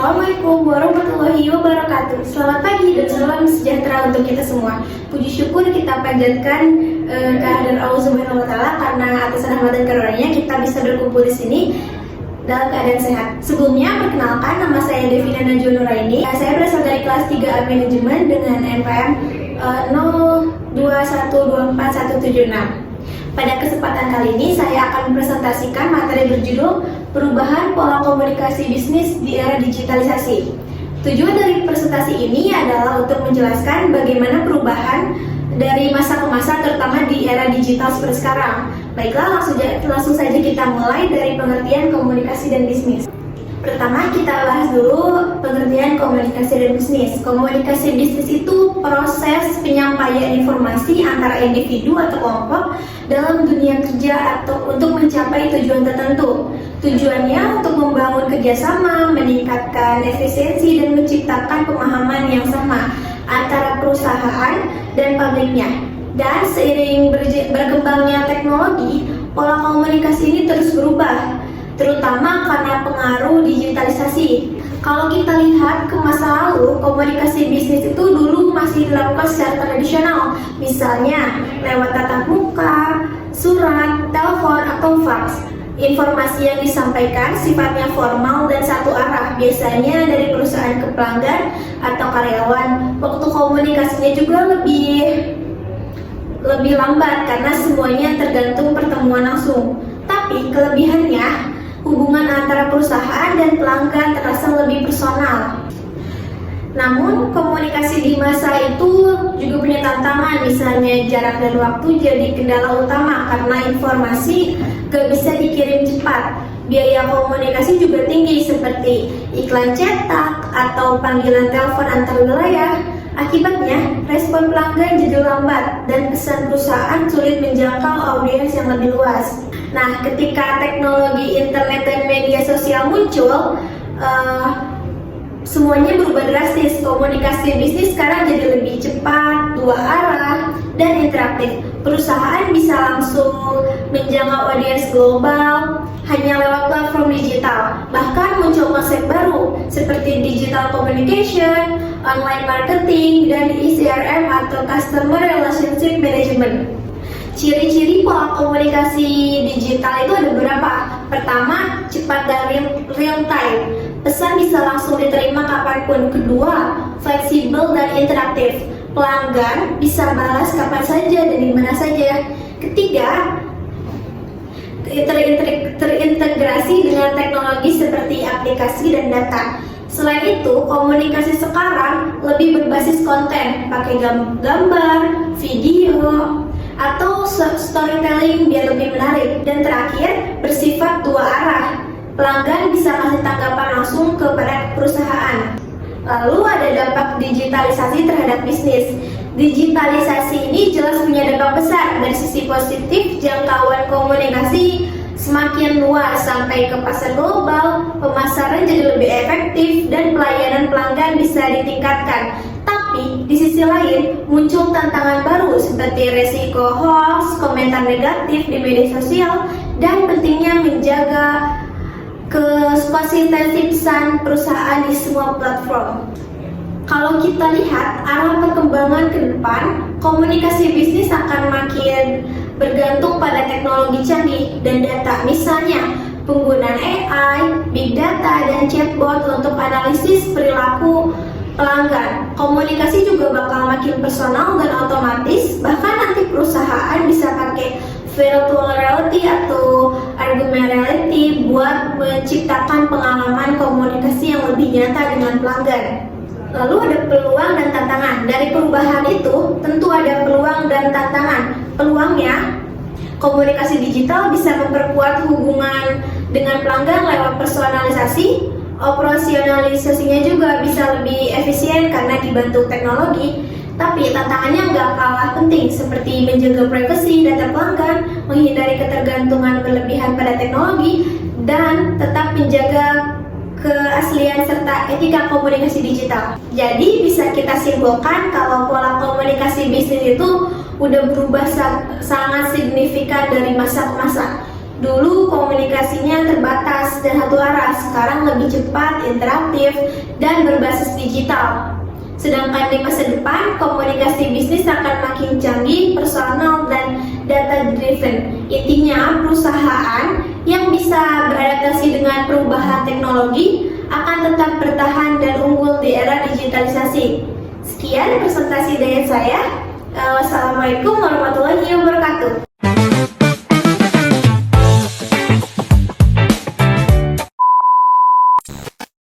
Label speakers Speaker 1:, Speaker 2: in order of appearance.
Speaker 1: Assalamualaikum warahmatullahi wabarakatuh. Selamat pagi dan salam sejahtera untuk kita semua. Puji syukur kita panjatkan kehadiran Allah Subhanahu wa taala karena atas rahmat dan karunia-Nya kita bisa berkumpul di sini dalam keadaan sehat. Sebelumnya perkenalkan, nama saya Devina Najwa Nuraini. Saya berasal dari kelas 3A Manajemen dengan NPM 02124176. Pada kesempatan kali ini saya akan mempresentasikan materi berjudul Perubahan Pola Komunikasi Bisnis di Era Digitalisasi. Tujuan dari presentasi ini adalah untuk menjelaskan bagaimana perubahan dari masa ke masa, terutama di era digital seperti sekarang. Baiklah, langsung saja kita mulai dari pengertian komunikasi dan bisnis. Pertama, kita bahas dulu pengertian komunikasi dan bisnis. Komunikasi bisnis itu proses penyampaian informasi antara individu atau kelompok dalam dunia kerja atau untuk mencapai tujuan tertentu. Tujuannya untuk membangun kerjasama, meningkatkan efisiensi, dan menciptakan pemahaman yang sama antara perusahaan dan publiknya. Dan seiring berkembangnya teknologi, pola komunikasi ini terus berubah, terutama karena pengaruh digitalisasi. Kalau kita lihat ke masa lalu, komunikasi bisnis itu dulu masih dilakukan secara tradisional, misalnya lewat tatap muka, surat, telepon, atau fax. Informasi yang disampaikan sifatnya formal dan satu arah, biasanya dari perusahaan ke pelanggan atau karyawan. Waktu komunikasinya juga lebih lambat karena semuanya tergantung pertemuan langsung. Tapi kelebihannya, hubungan antara perusahaan dan pelanggan terasa lebih personal. Namun, komunikasi di masa itu juga punya tantangan, misalnya jarak dan waktu jadi kendala utama karena informasi gak bisa dikirim cepat. Biaya komunikasi juga tinggi seperti iklan cetak atau panggilan telepon antar wilayah. Akibatnya, respon pelanggan jadi lambat dan pesan perusahaan sulit menjangkau audiens yang lebih luas. Nah, ketika teknologi internet dan media sosial muncul, semuanya berubah drastis. Komunikasi bisnis sekarang jadi lebih cepat, dua arah, dan interaktif. Perusahaan bisa langsung menjangkau audiens global hanya lewat platform digital. Bahkan muncul konsep baru seperti digital communication, online marketing, dan CRM atau Customer Relationship Management. Ciri-ciri pola komunikasi digital itu ada beberapa. Pertama, cepat dan real time. Pesan bisa langsung diterima kapanpun. Kedua, fleksibel dan interaktif. Pelanggan bisa balas kapan saja dan di mana saja. Ketiga, terintegrasi dengan teknologi seperti aplikasi dan data. Selain itu, komunikasi sekarang lebih berbasis konten, pakai gambar, video, atau storytelling biar lebih menarik. Dan terakhir, bersifat dua arah. Pelanggan bisa kasih tanggapan langsung kepada perusahaan. Lalu ada dampak digitalisasi terhadap bisnis. Digitalisasi ini jelas punya dampak besar. Dari sisi positif, jangkauan komunikasi semakin luas sampai ke pasar global, pemasaran jadi lebih efektif, dan pelayanan pelanggan bisa ditingkatkan. Tapi di sisi lain muncul tantangan baru seperti resiko hoax, komentar negatif di media sosial, dan pentingnya menjaga konsistensi pesan perusahaan di semua platform. Kalau kita lihat arah perkembangan ke depan, komunikasi bisnis akan makin bergantung pada teknologi canggih dan data. Misalnya, penggunaan AI, big data, dan chatbot untuk analisis perilaku pelanggan. Komunikasi juga bakal makin personal dan otomatis. Bahkan nanti perusahaan bisa pakai virtual reality atau augmented reality buat menciptakan pengalaman komunikasi yang lebih nyata dengan pelanggan. Lalu ada peluang dan tantangan. Dari perubahan itu tentu ada peluang dan tantangan. Peluangnya, komunikasi digital bisa memperkuat hubungan dengan pelanggan lewat personalisasi. Operasionalisasinya juga bisa lebih efisien karena dibantu teknologi. Tapi tantangannya nggak kalah penting, seperti menjaga privasi data pelanggan, menghindari ketergantungan berlebihan pada teknologi, dan tetap menjaga keaslian serta etika komunikasi digital. Jadi bisa kita simpulkan kalau pola komunikasi bisnis itu udah berubah sangat signifikan dari masa ke masa. Dulu komunikasinya terbatas dan satu arah, sekarang lebih cepat, interaktif, dan berbasis digital. Sedangkan di masa depan, komunikasi bisnis akan makin canggih, personal, dan data-driven. Intinya, perusahaan yang bisa beradaptasi dengan perubahan teknologi akan tetap bertahan dan unggul di era digitalisasi. Sekian presentasi dari saya. Wassalamualaikum warahmatullahi wabarakatuh.